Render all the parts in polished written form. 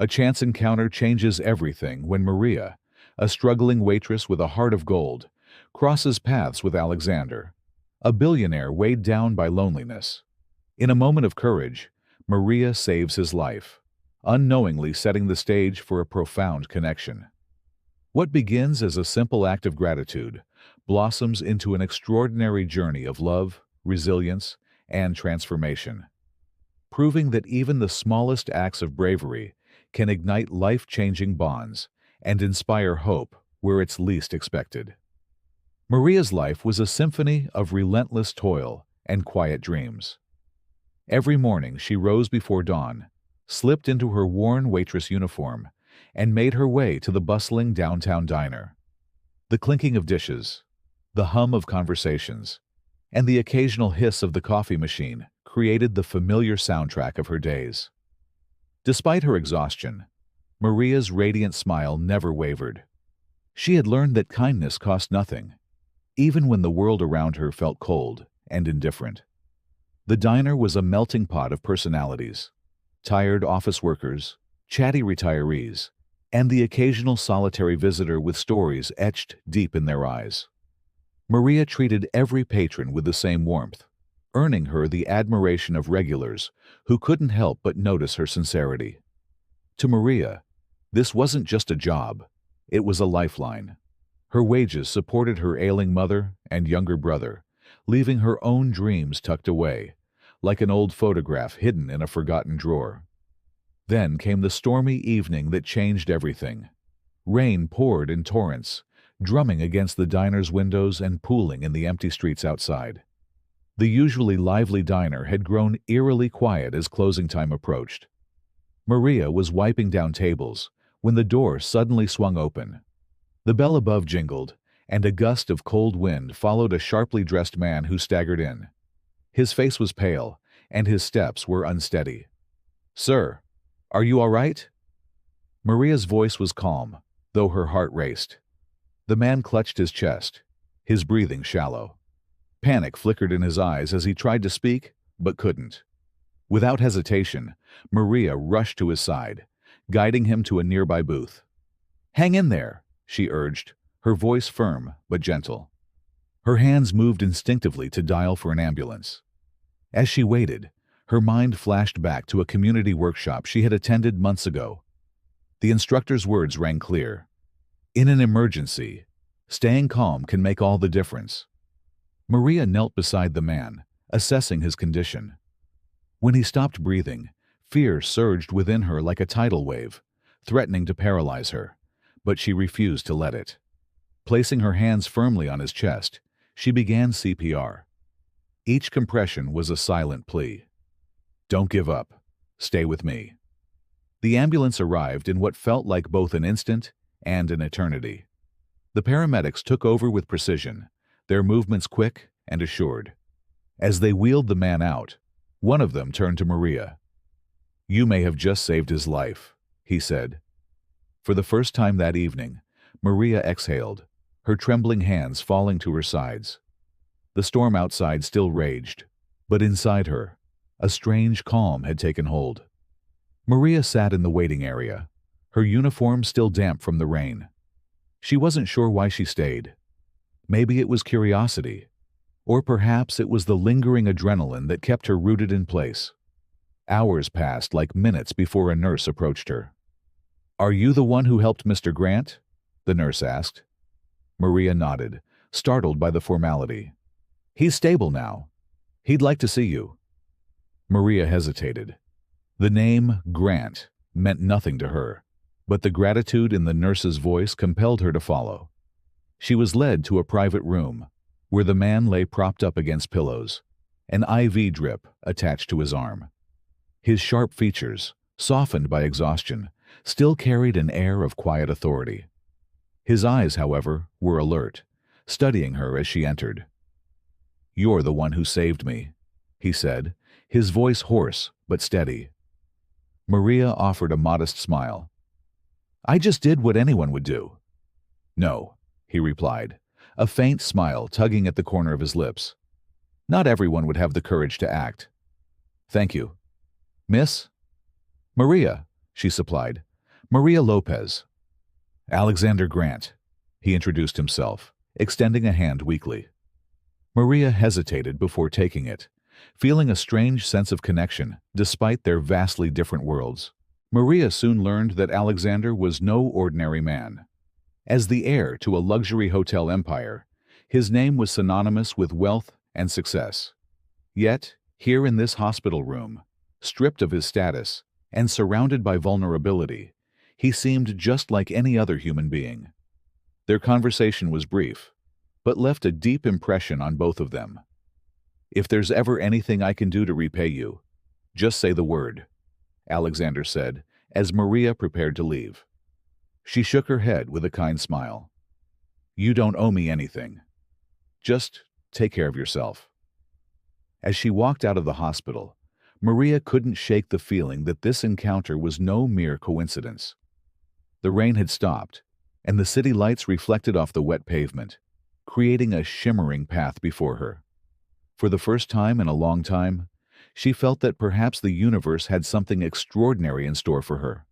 A chance encounter changes everything when Maria, a struggling waitress with a heart of gold, crosses paths with Alexander, a billionaire weighed down by loneliness. In a moment of courage, Maria saves his life, unknowingly setting the stage for a profound connection. What begins as a simple act of gratitude blossoms into an extraordinary journey of love, resilience, and transformation, proving that even the smallest acts of bravery can ignite life-changing bonds and inspire hope where it's least expected. Maria's life was a symphony of relentless toil and quiet dreams. Every morning she rose before dawn, slipped into her worn waitress uniform, and made her way to the bustling downtown diner. The clinking of dishes, the hum of conversations, and the occasional hiss of the coffee machine created the familiar soundtrack of her days. Despite her exhaustion, Maria's radiant smile never wavered. She had learned that kindness cost nothing, even when the world around her felt cold and indifferent. The diner was a melting pot of personalities: tired office workers, chatty retirees, and the occasional solitary visitor with stories etched deep in their eyes. Maria treated every patron with the same warmth, earning her the admiration of regulars who couldn't help but notice her sincerity. To Maria, this wasn't just a job, it was a lifeline. Her wages supported her ailing mother and younger brother, leaving her own dreams tucked away, like an old photograph hidden in a forgotten drawer. Then came the stormy evening that changed everything. Rain poured in torrents, drumming against the diner's windows and pooling in the empty streets outside. The usually lively diner had grown eerily quiet as closing time approached. Maria was wiping down tables when the door suddenly swung open. The bell above jingled, and a gust of cold wind followed a sharply dressed man who staggered in. His face was pale, and his steps were unsteady. "Sir, are you all right?" Maria's voice was calm, though her heart raced. The man clutched his chest, his breathing shallow. Panic flickered in his eyes as he tried to speak, but couldn't. Without hesitation, Maria rushed to his side, guiding him to a nearby booth. "Hang in there," she urged, her voice firm but gentle. Her hands moved instinctively to dial for an ambulance. As she waited, her mind flashed back to a community workshop she had attended months ago. The instructor's words rang clear. In an emergency, staying calm can make all the difference. Maria knelt beside the man, assessing his condition. When he stopped breathing, fear surged within her like a tidal wave, threatening to paralyze her, but she refused to let it. Placing her hands firmly on his chest, she began CPR. Each compression was a silent plea. "Don't give up. Stay with me." The ambulance arrived in what felt like both an instant and an eternity. The paramedics took over with precision, their movements quick and assured. As they wheeled the man out, one of them turned to Maria. "You may have just saved his life," he said. For the first time that evening, Maria exhaled, her trembling hands falling to her sides. The storm outside still raged, but inside her, a strange calm had taken hold. Maria sat in the waiting area, her uniform still damp from the rain. She wasn't sure why she stayed. Maybe it was curiosity, or perhaps it was the lingering adrenaline that kept her rooted in place. Hours passed like minutes before a nurse approached her. "Are you the one who helped Mr. Grant?" the nurse asked. Maria nodded, startled by the formality. "He's stable now. He'd like to see you." Maria hesitated. The name Grant meant nothing to her, but the gratitude in the nurse's voice compelled her to follow. She was led to a private room, where the man lay propped up against pillows, an IV drip attached to his arm. His sharp features, softened by exhaustion, still carried an air of quiet authority. His eyes, however, were alert, studying her as she entered. "You're the one who saved me," he said, his voice hoarse but steady. Maria offered a modest smile. "I just did what anyone would do." "No," he replied, a faint smile tugging at the corner of his lips. "Not everyone would have the courage to act." "Thank you." "Miss?" "Maria," she supplied, Maria Lopez. Alexander Grant. He introduced himself, extending a hand weakly. Maria hesitated before taking it, feeling a strange sense of connection despite their vastly different worlds. Maria soon learned that Alexander was no ordinary man. As the heir to a luxury hotel empire, his name was synonymous with wealth and success. Yet, here in this hospital room, stripped of his status and surrounded by vulnerability, he seemed just like any other human being. Their conversation was brief, but left a deep impression on both of them. "If there's ever anything I can do to repay you, just say the word," Alexander said, as Maria prepared to leave. She shook her head with a kind smile. "You don't owe me anything. Just take care of yourself." As she walked out of the hospital, Maria couldn't shake the feeling that this encounter was no mere coincidence. The rain had stopped, and the city lights reflected off the wet pavement, creating a shimmering path before her. For the first time in a long time, she felt that perhaps the universe had something extraordinary in store for her.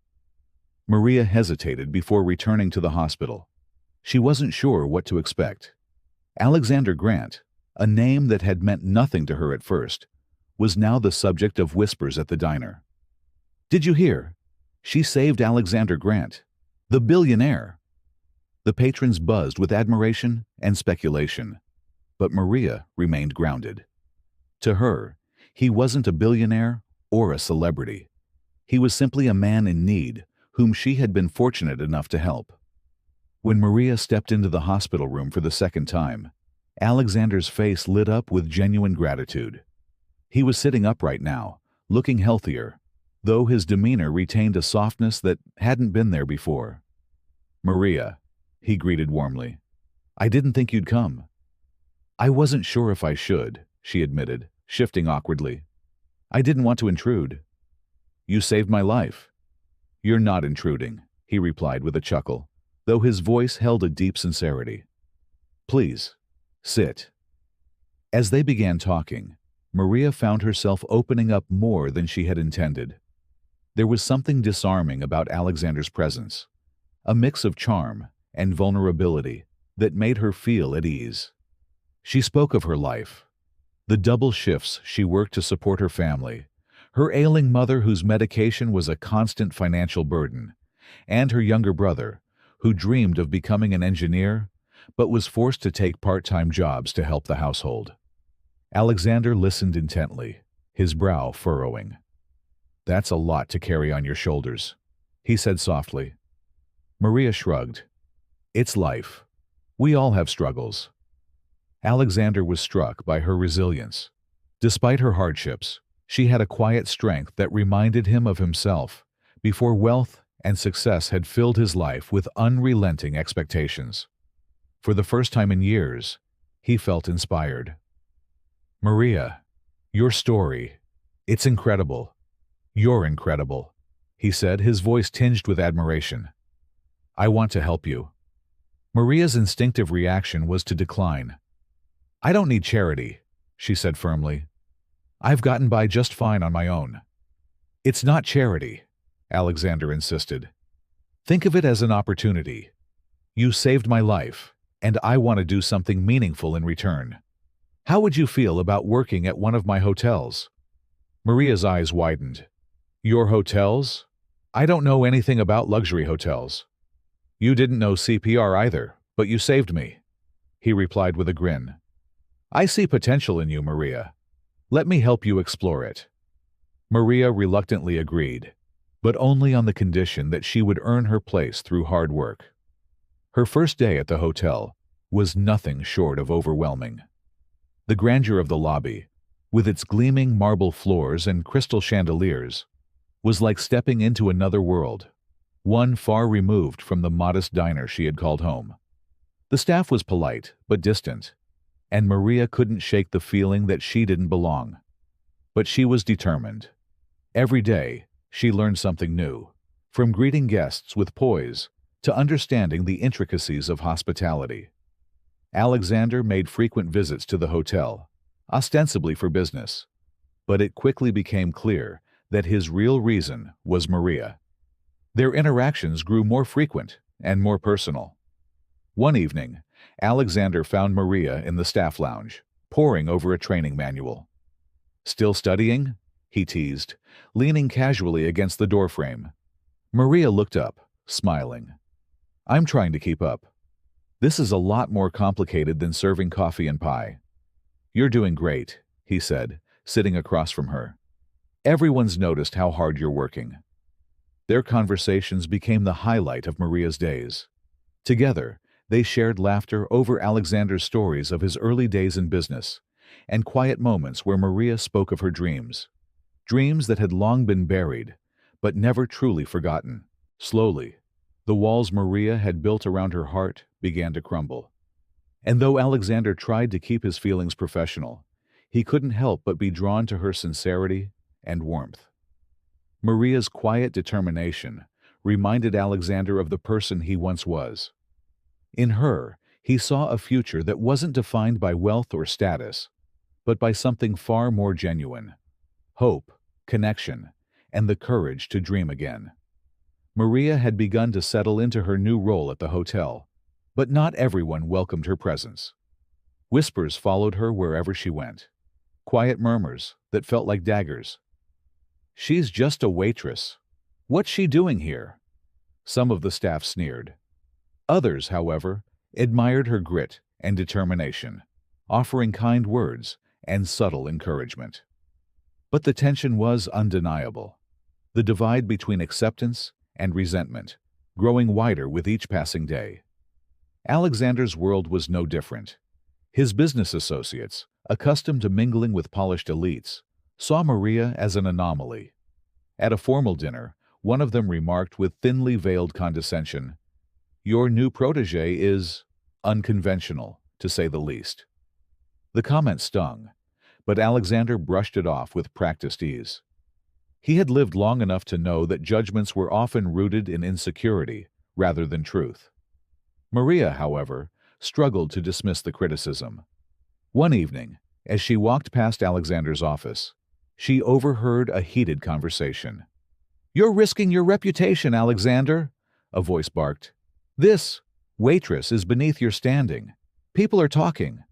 Maria hesitated before returning to the hospital. She wasn't sure what to expect. Alexander Grant, a name that had meant nothing to her at first, was now the subject of whispers at the diner. "Did you hear? She saved Alexander Grant, the billionaire." The patrons buzzed with admiration and speculation, but Maria remained grounded. To her, he wasn't a billionaire or a celebrity. He was simply a man in need whom she had been fortunate enough to help. When Maria stepped into the hospital room for the second time, Alexander's face lit up with genuine gratitude. He was sitting upright now, looking healthier, though his demeanor retained a softness that hadn't been there before. "Maria," he greeted warmly. "I didn't think you'd come." "I wasn't sure if I should," she admitted, shifting awkwardly. "I didn't want to intrude." "You saved my life." "You're not intruding," he replied with a chuckle, though his voice held a deep sincerity. "Please, sit." As they began talking, Maria found herself opening up more than she had intended. There was something disarming about Alexander's presence, a mix of charm and vulnerability that made her feel at ease. She spoke of her life, the double shifts she worked to support her family, her ailing mother whose medication was a constant financial burden, and her younger brother, who dreamed of becoming an engineer but was forced to take part-time jobs to help the household. Alexander listened intently, his brow furrowing. "That's a lot to carry on your shoulders," he said softly. Maria shrugged. "It's life. We all have struggles." Alexander was struck by her resilience. Despite her hardships, she had a quiet strength that reminded him of himself before wealth and success had filled his life with unrelenting expectations. For the first time in years, he felt inspired. "Maria, your story, it's incredible. You're incredible," he said, his voice tinged with admiration. "I want to help you." Maria's instinctive reaction was to decline. "I don't need charity," she said firmly. "I've gotten by just fine on my own." "It's not charity," Alexander insisted. "Think of it as an opportunity. You saved my life, and I want to do something meaningful in return. How would you feel about working at one of my hotels?" Maria's eyes widened. "Your hotels? I don't know anything about luxury hotels." "You didn't know CPR either, but you saved me," he replied with a grin. "I see potential in you, Maria. Let me help you explore it." Maria reluctantly agreed, but only on the condition that she would earn her place through hard work. Her first day at the hotel was nothing short of overwhelming. The grandeur of the lobby, with its gleaming marble floors and crystal chandeliers, was like stepping into another world, one far removed from the modest diner she had called home. The staff was polite but distant, and Maria couldn't shake the feeling that she didn't belong. But she was determined. Every day, she learned something new, from greeting guests with poise to understanding the intricacies of hospitality. Alexander made frequent visits to the hotel, ostensibly for business, but it quickly became clear that his real reason was Maria. Their interactions grew more frequent and more personal. One evening, Alexander found Maria in the staff lounge, poring over a training manual. "Still studying?" he teased, leaning casually against the doorframe. Maria looked up, smiling. "I'm trying to keep up. This is a lot more complicated than serving coffee and pie." "You're doing great," he said, sitting across from her. "Everyone's noticed how hard you're working." Their conversations became the highlight of Maria's days. Together, they shared laughter over Alexander's stories of his early days in business, and quiet moments where Maria spoke of her dreams. Dreams that had long been buried, but never truly forgotten. Slowly, the walls Maria had built around her heart began to crumble. And though Alexander tried to keep his feelings professional, he couldn't help but be drawn to her sincerity and warmth. Maria's quiet determination reminded Alexander of the person he once was. In her, he saw a future that wasn't defined by wealth or status, but by something far more genuine: hope, connection, and the courage to dream again. Maria had begun to settle into her new role at the hotel, but not everyone welcomed her presence. Whispers followed her wherever she went, quiet murmurs that felt like daggers. "She's just a waitress. What's she doing here?" Some of the staff sneered. Others, however, admired her grit and determination, offering kind words and subtle encouragement. But the tension was undeniable. The divide between acceptance and resentment, growing wider with each passing day. Alexander's world was no different. His business associates, accustomed to mingling with polished elites, saw Maria as an anomaly. At a formal dinner, one of them remarked with thinly veiled condescension, "Your new protégé is unconventional, to say the least." The comment stung, but Alexander brushed it off with practiced ease. He had lived long enough to know that judgments were often rooted in insecurity rather than truth. Maria, however, struggled to dismiss the criticism. One evening, as she walked past Alexander's office, she overheard a heated conversation. "You're risking your reputation, Alexander," a voice barked. "This waitress is beneath your standing. People are talking."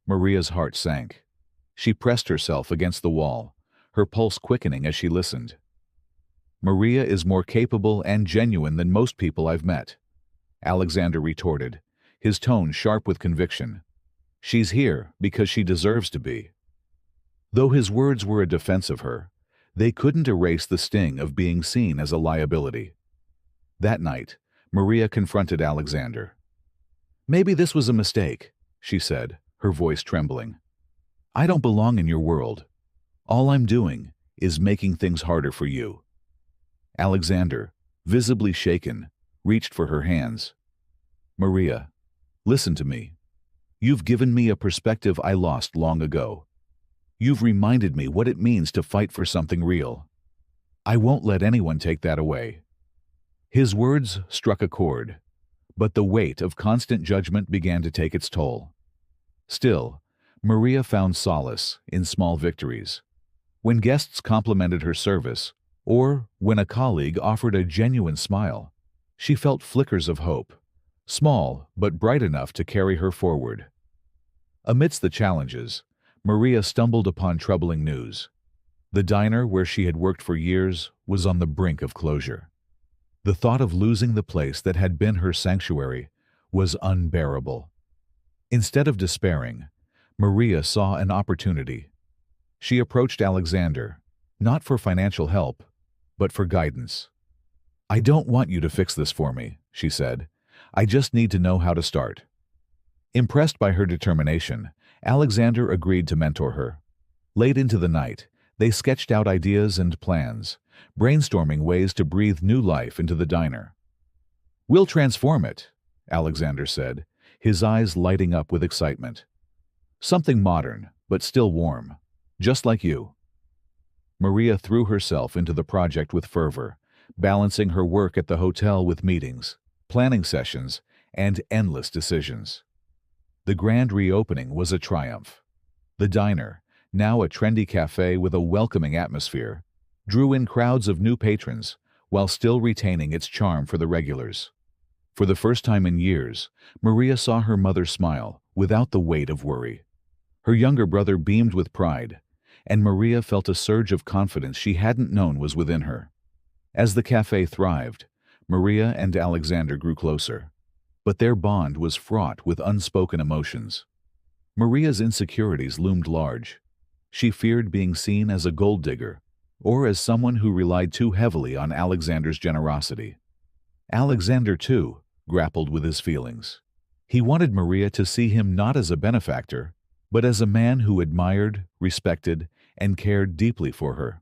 Maria's heart sank. She pressed herself against the wall, her pulse quickening as she listened. "Maria is more capable and genuine than most people I've met," Alexander retorted, his tone sharp with conviction. "She's here because she deserves to be." Though his words were a defense of her, they couldn't erase the sting of being seen as a liability. That night, Maria confronted Alexander. "Maybe this was a mistake," she said, her voice trembling. "I don't belong in your world. All I'm doing is making things harder for you." Alexander, visibly shaken, reached for her hands. "Maria, listen to me. You've given me a perspective I lost long ago. You've reminded me what it means to fight for something real. I won't let anyone take that away." His words struck a chord, but the weight of constant judgment began to take its toll. Still, Maria found solace in small victories. When guests complimented her service, or when a colleague offered a genuine smile, she felt flickers of hope, small but bright enough to carry her forward. Amidst the challenges, Maria stumbled upon troubling news. The diner where she had worked for years was on the brink of closure. The thought of losing the place that had been her sanctuary was unbearable. Instead of despairing, Maria saw an opportunity. She approached Alexander, not for financial help, but for guidance. "I don't want you to fix this for me," she said. "I just need to know how to start." Impressed by her determination, Alexander agreed to mentor her. Late into the night, they sketched out ideas and plans, brainstorming ways to breathe new life into the diner. "We'll transform it," Alexander said, his eyes lighting up with excitement. "Something modern, but still warm, just like you." Maria threw herself into the project with fervor, balancing her work at the hotel with meetings, planning sessions, and endless decisions. The grand reopening was a triumph. The diner, now a trendy café with a welcoming atmosphere, drew in crowds of new patrons, while still retaining its charm for the regulars. For the first time in years, Maria saw her mother smile, without the weight of worry. Her younger brother beamed with pride, and Maria felt a surge of confidence she hadn't known was within her. As the cafe thrived, Maria and Alexander grew closer. But their bond was fraught with unspoken emotions. Maria's insecurities loomed large. She feared being seen as a gold digger, or as someone who relied too heavily on Alexander's generosity. Alexander, too, grappled with his feelings. He wanted Maria to see him not as a benefactor, but as a man who admired, respected, and cared deeply for her.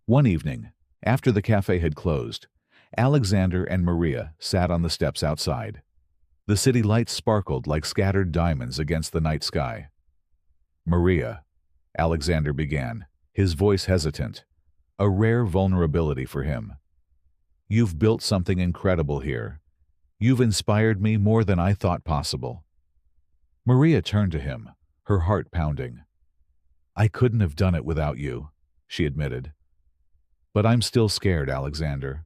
One evening, after the cafe had closed, Alexander and Maria sat on the steps outside. The city lights sparkled like scattered diamonds against the night sky. "Maria," Alexander began, his voice hesitant, a rare vulnerability for him. "You've built something incredible here. You've inspired me more than I thought possible." Maria turned to him, her heart pounding. "I couldn't have done it without you," she admitted. "But I'm still scared, Alexander.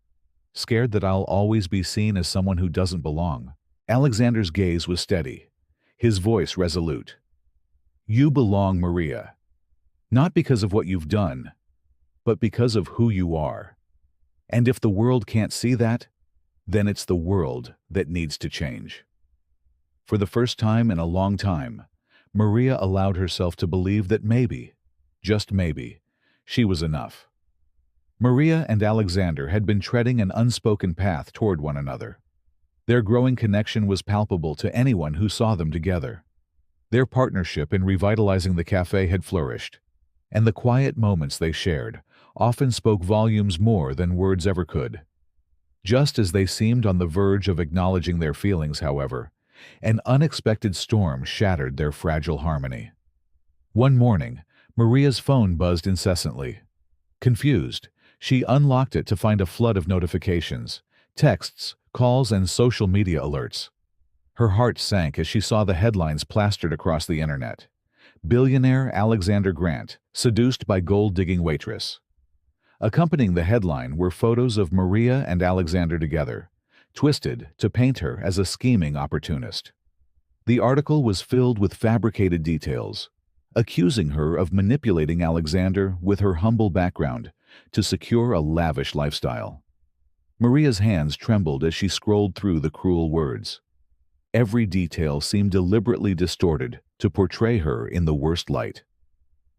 Scared that I'll always be seen as someone who doesn't belong." Alexander's gaze was steady, his voice resolute. "You belong, Maria. Not because of what you've done, but because of who you are. And if the world can't see that, then it's the world that needs to change." For the first time in a long time, Maria allowed herself to believe that maybe, just maybe, she was enough. Maria and Alexander had been treading an unspoken path toward one another. Their growing connection was palpable to anyone who saw them together. Their partnership in revitalizing the cafe had flourished, and the quiet moments they shared often spoke volumes more than words ever could. Just as they seemed on the verge of acknowledging their feelings, however, an unexpected storm shattered their fragile harmony. One morning, Maria's phone buzzed incessantly. Confused, she unlocked it to find a flood of notifications, texts, calls, and social media alerts. Her heart sank as she saw the headlines plastered across the internet. "Billionaire Alexander Grant, seduced by gold-digging waitress." Accompanying the headline were photos of Maria and Alexander together, twisted to paint her as a scheming opportunist. The article was filled with fabricated details, accusing her of manipulating Alexander with her humble background to secure a lavish lifestyle. Maria's hands trembled as she scrolled through the cruel words. Every detail seemed deliberately distorted to portray her in the worst light.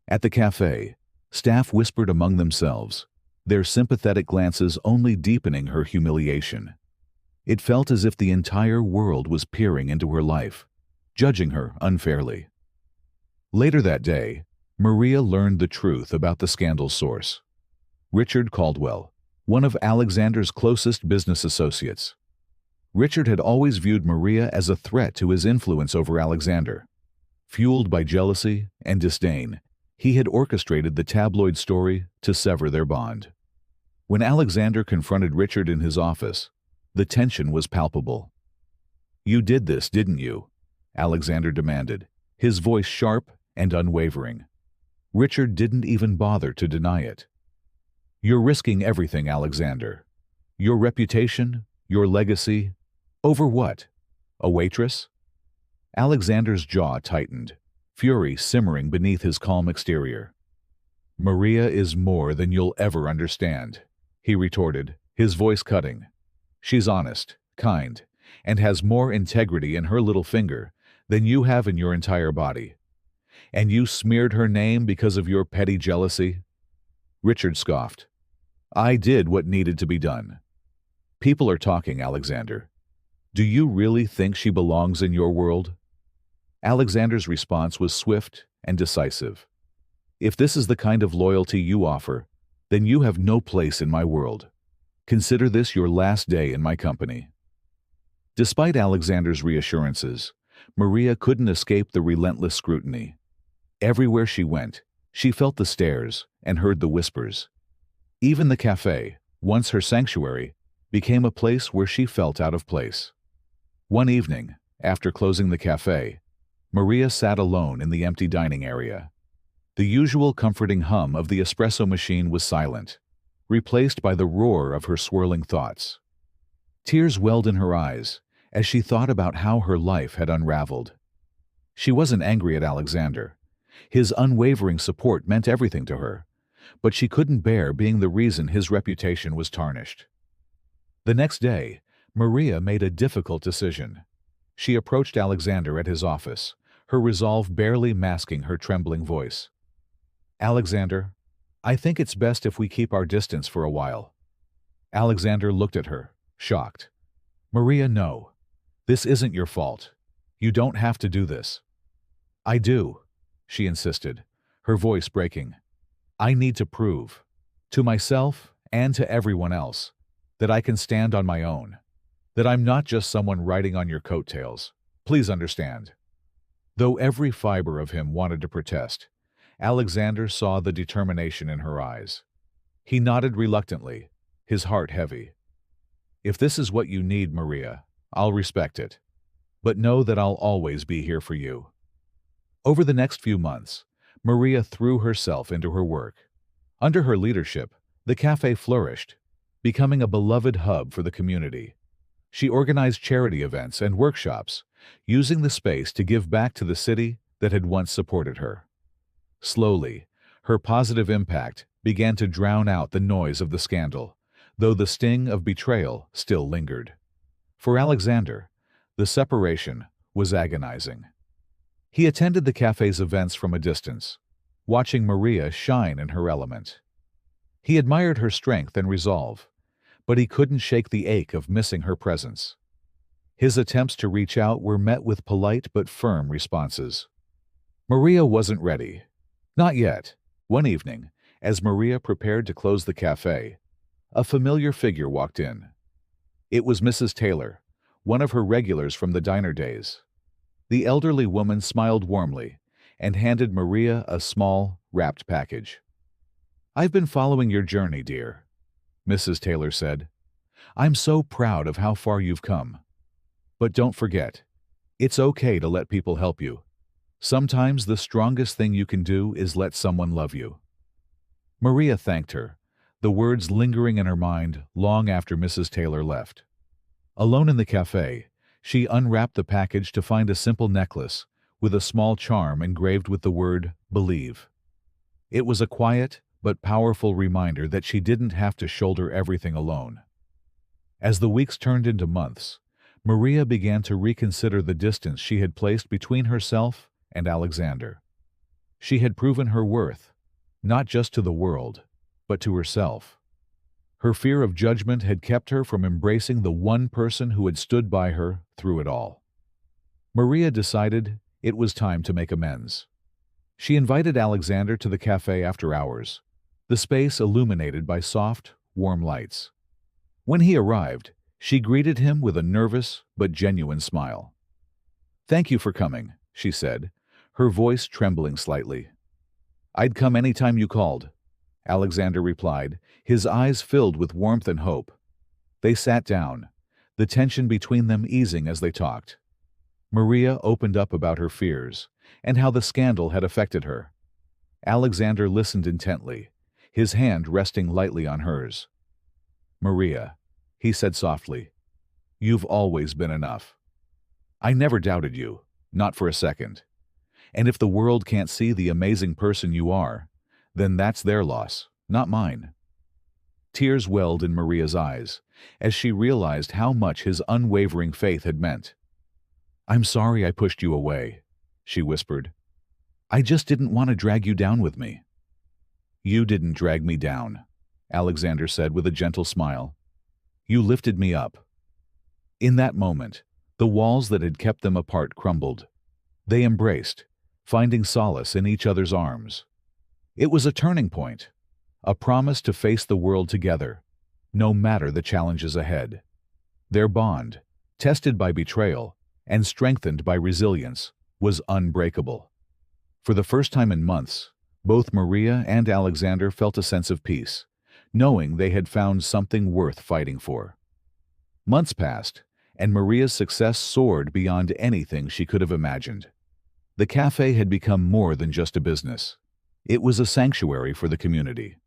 At the cafe, staff whispered among themselves, their sympathetic glances only deepening her humiliation. It felt as if the entire world was peering into her life, judging her unfairly. Later that day, Maria learned the truth about the scandal's source. Richard Caldwell, one of Alexander's closest business associates. Richard had always viewed Maria as a threat to his influence over Alexander. Fueled by jealousy and disdain, he had orchestrated the tabloid story to sever their bond. When Alexander confronted Richard in his office, the tension was palpable. "You did this, didn't you?" Alexander demanded, his voice sharp and unwavering. Richard didn't even bother to deny it. "You're risking everything, Alexander. Your reputation, your legacy. Over what? A waitress?" Alexander's jaw tightened, fury simmering beneath his calm exterior. "Maria is more than you'll ever understand," he retorted, his voice cutting. "She's honest, kind, and has more integrity in her little finger than you have in your entire body. And you smeared her name because of your petty jealousy?" Richard scoffed. "I did what needed to be done." "People are talking, Alexander. Do you really think she belongs in your world?" Alexander's response was swift and decisive. "If this is the kind of loyalty you offer, then you have no place in my world. Consider this your last day in my company." Despite Alexander's reassurances, Maria couldn't escape the relentless scrutiny. Everywhere she went, she felt the stares and heard the whispers. Even the cafe, once her sanctuary, became a place where she felt out of place. One evening, after closing the cafe, Maria sat alone in the empty dining area. The usual comforting hum of the espresso machine was silent. replaced by the roar of her swirling thoughts. Tears welled in her eyes as she thought about how her life had unraveled. She wasn't angry at Alexander. His unwavering support meant everything to her, but she couldn't bear being the reason his reputation was tarnished. The next day, Maria made a difficult decision. She approached Alexander at his office, her resolve barely masking her trembling voice. "Alexander, I think it's best if we keep our distance for a while." Alexander looked at her, shocked. "Maria, no. This isn't your fault. You don't have to do this." "I do," she insisted, her voice breaking. "I need to prove, to myself and to everyone else, that I can stand on my own, that I'm not just someone riding on your coattails. Please understand." Though every fiber of him wanted to protest, Alexander saw the determination in her eyes. He nodded reluctantly, his heart heavy. "If this is what you need, Maria, I'll respect it. But know that I'll always be here for you." Over the next few months, Maria threw herself into her work. Under her leadership, the café flourished, becoming a beloved hub for the community. She organized charity events and workshops, using the space to give back to the city that had once supported her. Slowly, her positive impact began to drown out the noise of the scandal, though the sting of betrayal still lingered. For Alexander, the separation was agonizing. He attended the café's events from a distance, watching Maria shine in her element. He admired her strength and resolve, but he couldn't shake the ache of missing her presence. His attempts to reach out were met with polite but firm responses. Maria wasn't ready. Not yet. One evening, as Maria prepared to close the café, a familiar figure walked in. It was Mrs. Taylor, one of her regulars from the diner days. The elderly woman smiled warmly and handed Maria a small, wrapped package. "I've been following your journey, dear," Mrs. Taylor said. "I'm so proud of how far you've come. But don't forget, it's okay to let people help you. Sometimes the strongest thing you can do is let someone love you." Maria thanked her, the words lingering in her mind long after Mrs. Taylor left. Alone in the café, she unwrapped the package to find a simple necklace with a small charm engraved with the word "Believe." It was a quiet but powerful reminder that she didn't have to shoulder everything alone. As the weeks turned into months, Maria began to reconsider the distance she had placed between herself and Alexander. She had proven her worth, not just to the world, but to herself. Her fear of judgment had kept her from embracing the one person who had stood by her through it all. Maria decided it was time to make amends. She invited Alexander to the café after hours, the space illuminated by soft, warm lights. When he arrived, she greeted him with a nervous but genuine smile. "Thank you for coming," she said, her voice trembling slightly. "I'd come any time you called," Alexander replied, his eyes filled with warmth and hope. They sat down, the tension between them easing as they talked. Maria opened up about her fears and how the scandal had affected her. Alexander listened intently, his hand resting lightly on hers. "Maria," he said softly, "you've always been enough. I never doubted you, not for a second. And if the world can't see the amazing person you are, then that's their loss, not mine." Tears welled in Maria's eyes as she realized how much his unwavering faith had meant. "I'm sorry I pushed you away," she whispered. "I just didn't want to drag you down with me." "You didn't drag me down," Alexander said with a gentle smile. "You lifted me up." In that moment, the walls that had kept them apart crumbled. They embraced, finding solace in each other's arms. It was a turning point, a promise to face the world together, no matter the challenges ahead. Their bond, tested by betrayal and strengthened by resilience, was unbreakable. For the first time in months, both Maria and Alexander felt a sense of peace, knowing they had found something worth fighting for. Months passed, and Maria's success soared beyond anything she could have imagined. The café had become more than just a business. It was a sanctuary for the community.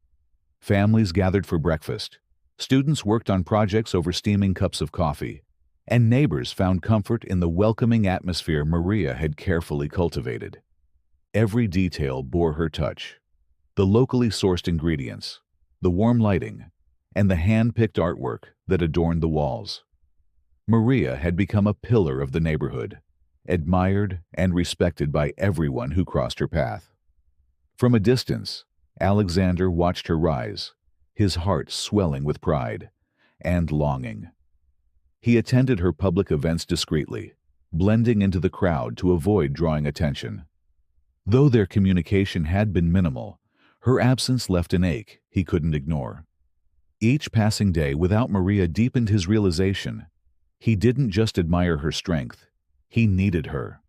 Families gathered for breakfast. Students worked on projects over steaming cups of coffee, and neighbors found comfort in the welcoming atmosphere Maria had carefully cultivated. Every detail bore her touch. The locally sourced ingredients, the warm lighting, and the hand-picked artwork that adorned the walls. Maria had become a pillar of the neighborhood, admired and respected by everyone who crossed her path. From a distance, Alexander watched her rise, his heart swelling with pride and longing. He attended her public events discreetly, blending into the crowd to avoid drawing attention. Though their communication had been minimal, her absence left an ache he couldn't ignore. Each passing day without Maria deepened his realization. He didn't just admire her strength, he needed her.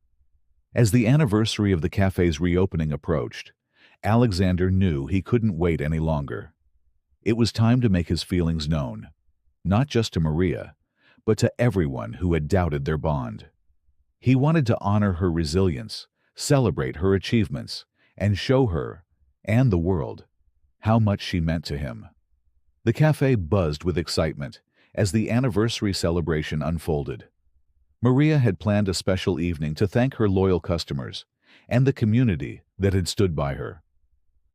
As the anniversary of the cafe's reopening approached, Alexander knew he couldn't wait any longer. It was time to make his feelings known, not just to Maria, but to everyone who had doubted their bond. He wanted to honor her resilience, celebrate her achievements, and show her, and the world, how much she meant to him. The cafe buzzed with excitement as the anniversary celebration unfolded. Maria had planned a special evening to thank her loyal customers and the community that had stood by her.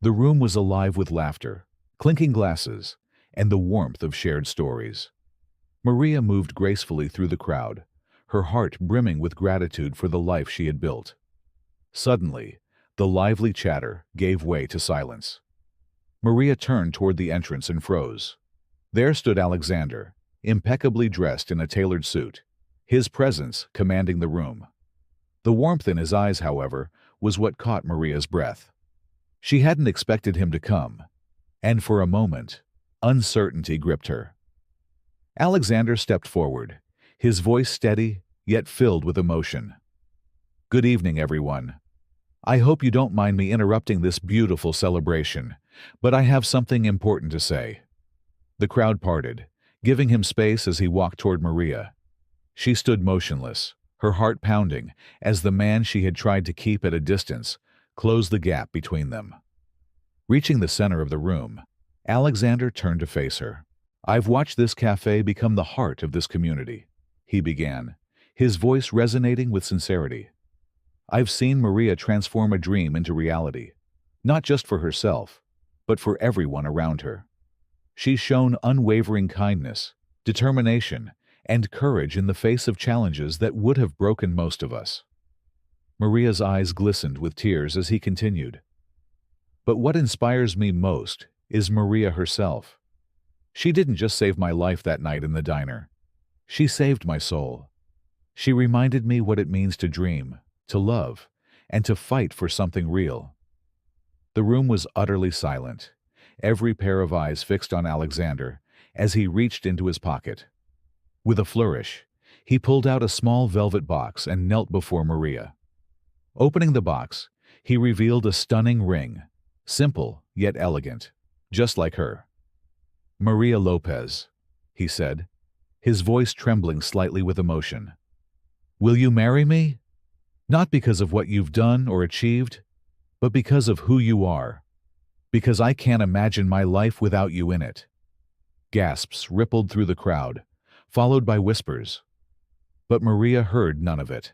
The room was alive with laughter, clinking glasses, and the warmth of shared stories. Maria moved gracefully through the crowd, her heart brimming with gratitude for the life she had built. Suddenly, the lively chatter gave way to silence. Maria turned toward the entrance and froze. There stood Alexander, impeccably dressed in a tailored suit, his presence commanding the room. The warmth in his eyes, however, was what caught Maria's breath. She hadn't expected him to come, and for a moment, uncertainty gripped her. Alexander stepped forward, his voice steady yet filled with emotion. "Good evening, everyone. I hope you don't mind me interrupting this beautiful celebration, but I have something important to say." The crowd parted, giving him space as he walked toward Maria. She stood motionless, her heart pounding, as the man she had tried to keep at a distance closed the gap between them. Reaching the center of the room, Alexander turned to face her. "I've watched this cafe become the heart of this community," he began, his voice resonating with sincerity. "I've seen Maria transform a dream into reality, not just for herself, but for everyone around her. She's shown unwavering kindness, determination, and courage in the face of challenges that would have broken most of us." Maria's eyes glistened with tears as he continued. "But what inspires me most is Maria herself. She didn't just save my life that night in the diner. She saved my soul. She reminded me what it means to dream, to love, and to fight for something real." The room was utterly silent, every pair of eyes fixed on Alexander as he reached into his pocket. With a flourish, he pulled out a small velvet box and knelt before Maria. Opening the box, he revealed a stunning ring, simple yet elegant, just like her. "Maria Lopez," he said, his voice trembling slightly with emotion. "Will you marry me? Not because of what you've done or achieved, but because of who you are. Because I can't imagine my life without you in it." Gasps rippled through the crowd, followed by whispers. But Maria heard none of it.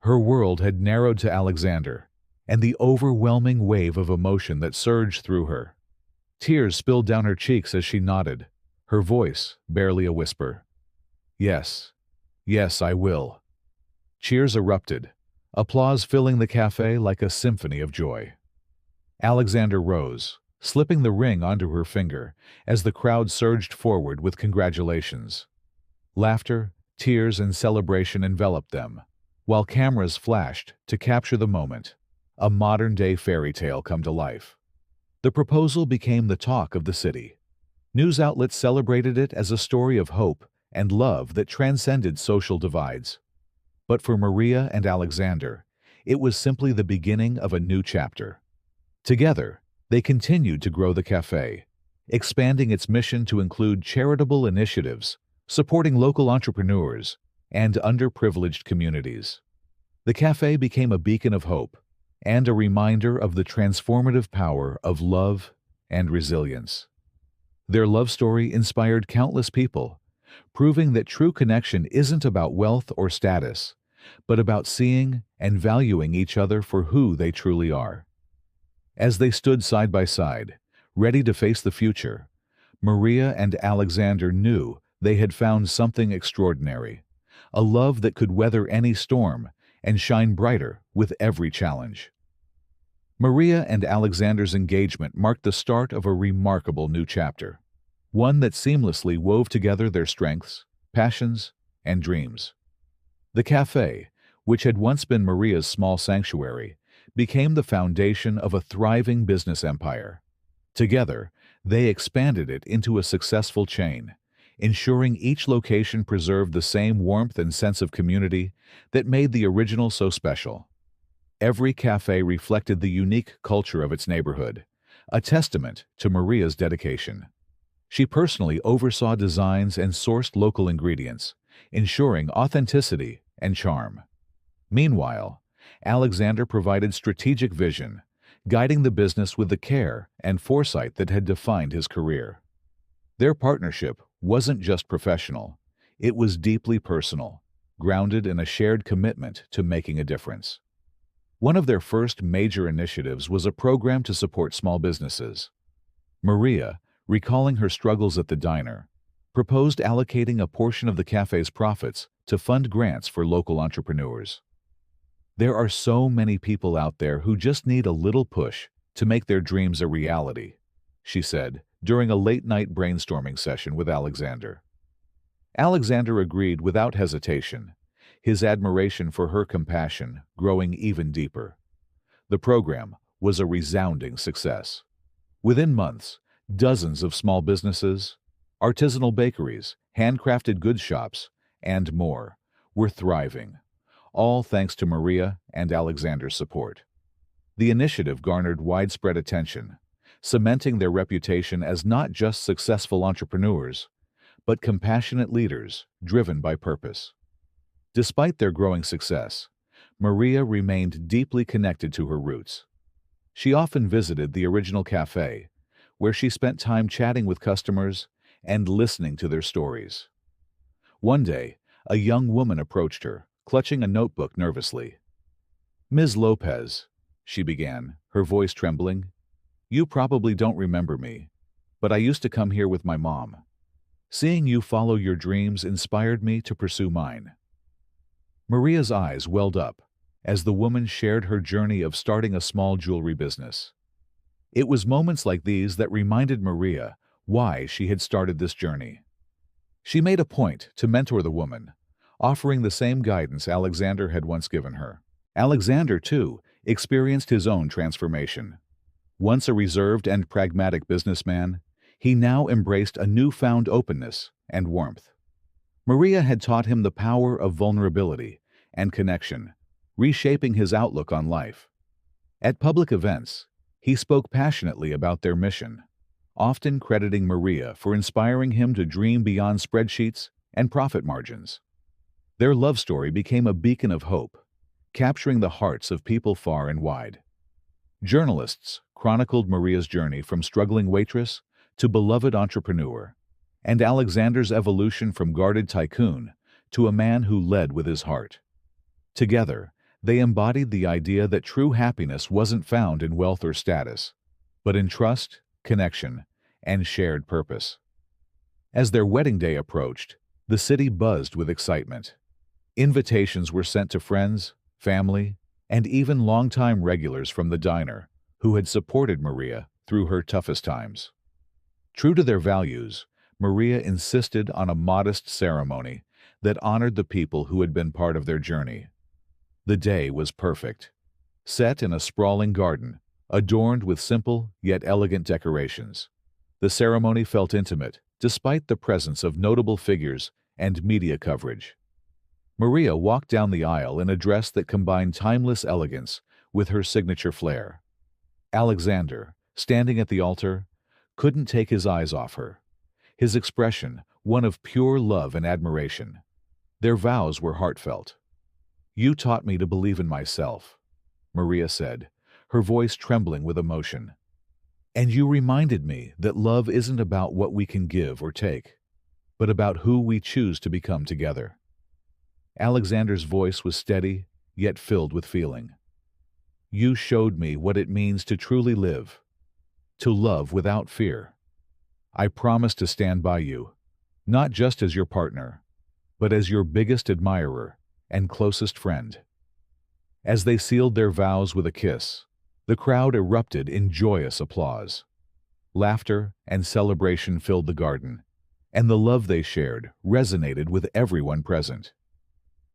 Her world had narrowed to Alexander and the overwhelming wave of emotion that surged through her. Tears spilled down her cheeks as she nodded, her voice barely a whisper. "Yes, yes, I will." Cheers erupted, applause filling the cafe like a symphony of joy. Alexander rose, slipping the ring onto her finger as the crowd surged forward with congratulations. Laughter, tears, and celebration enveloped them, while cameras flashed to capture the moment, a modern-day fairy tale come to life. The proposal became the talk of the city. News outlets celebrated it as a story of hope and love that transcended social divides. But for Maria and Alexander, it was simply the beginning of a new chapter. Together, they continued to grow the cafe, expanding its mission to include charitable initiatives, supporting local entrepreneurs, and underprivileged communities. The cafe became a beacon of hope and a reminder of the transformative power of love and resilience. Their love story inspired countless people, proving that true connection isn't about wealth or status, but about seeing and valuing each other for who they truly are. As they stood side by side, ready to face the future, Maria and Alexander knew they had found something extraordinary, a love that could weather any storm and shine brighter with every challenge. Maria and Alexander's engagement marked the start of a remarkable new chapter, one that seamlessly wove together their strengths, passions, and dreams. The café, which had once been Maria's small sanctuary, became the foundation of a thriving business empire. Together, they expanded it into a successful chain, ensuring each location preserved the same warmth and sense of community that made the original so special. Every café reflected the unique culture of its neighborhood, a testament to Maria's dedication. She personally oversaw designs and sourced local ingredients, ensuring authenticity and charm. Meanwhile, Alexander provided strategic vision, guiding the business with the care and foresight that had defined his career. Their partnership wasn't just professional, it was deeply personal, grounded in a shared commitment to making a difference. One of their first major initiatives was a program to support small businesses. Maria, recalling her struggles at the diner, proposed allocating a portion of the cafe's profits to fund grants for local entrepreneurs. There are so many people out there who just need a little push to make their dreams a reality, she said during a late-night brainstorming session with Alexander. Alexander agreed without hesitation, his admiration for her compassion growing even deeper. The program was a resounding success. Within months, dozens of small businesses, artisanal bakeries, handcrafted goods shops, and more were thriving, all thanks to Maria and Alexander's support. The initiative garnered widespread attention, cementing their reputation as not just successful entrepreneurs, but compassionate leaders driven by purpose. Despite their growing success, Maria remained deeply connected to her roots. She often visited the original café, where she spent time chatting with customers and listening to their stories. One day, a young woman approached her, clutching a notebook nervously. "Ms. Lopez," she began, her voice trembling, "you probably don't remember me, but I used to come here with my mom. Seeing you follow your dreams inspired me to pursue mine." Maria's eyes welled up as the woman shared her journey of starting a small jewelry business. It was moments like these that reminded Maria why she had started this journey. She made a point to mentor the woman, offering the same guidance Alexander had once given her. Alexander, too, experienced his own transformation. Once a reserved and pragmatic businessman, he now embraced a newfound openness and warmth. Maria had taught him the power of vulnerability and connection, reshaping his outlook on life. At public events, he spoke passionately about their mission, often crediting Maria for inspiring him to dream beyond spreadsheets and profit margins. Their love story became a beacon of hope, capturing the hearts of people far and wide. Journalists chronicled Maria's journey from struggling waitress to beloved entrepreneur, and Alexander's evolution from guarded tycoon to a man who led with his heart. Together, they embodied the idea that true happiness wasn't found in wealth or status, but in trust, connection, and shared purpose. As their wedding day approached, the city buzzed with excitement. Invitations were sent to friends, family, and even longtime regulars from the diner who had supported Maria through her toughest times. True to their values, Maria insisted on a modest ceremony that honored the people who had been part of their journey. The day was perfect. Set in a sprawling garden, adorned with simple yet elegant decorations, the ceremony felt intimate despite the presence of notable figures and media coverage. Maria walked down the aisle in a dress that combined timeless elegance with her signature flair. Alexander, standing at the altar, couldn't take his eyes off her, his expression one of pure love and admiration. Their vows were heartfelt. "You taught me to believe in myself," Maria said, her voice trembling with emotion. And you reminded me that love isn't about what we can give or take, but about who we choose to become together. Alexander's voice was steady, yet filled with feeling. You showed me what it means to truly live, to love without fear. I promise to stand by you, not just as your partner, but as your biggest admirer and closest friend. As they sealed their vows with a kiss, the crowd erupted in joyous applause. Laughter and celebration filled the garden, and the love they shared resonated with everyone present.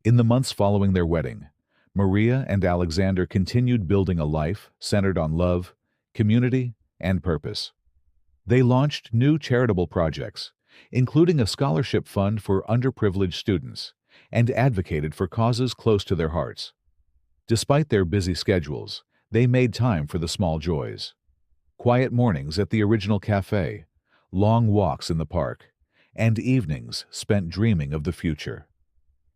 In the months following their wedding, Maria and Alexander continued building a life centered on love, community, and purpose. They launched new charitable projects, including a scholarship fund for underprivileged students, and advocated for causes close to their hearts. Despite their busy schedules, they made time for the small joys. Quiet mornings at the original café, long walks in the park, and evenings spent dreaming of the future.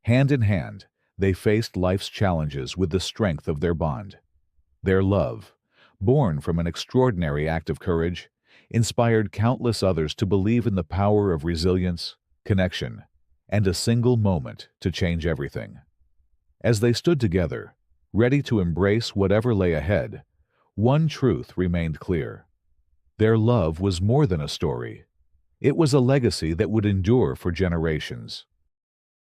Hand in hand, they faced life's challenges with the strength of their bond. Their love, born from an extraordinary act of courage, inspired countless others to believe in the power of resilience, connection, and a single moment to change everything. As they stood together, ready to embrace whatever lay ahead, one truth remained clear. Their love was more than a story. It was a legacy that would endure for generations.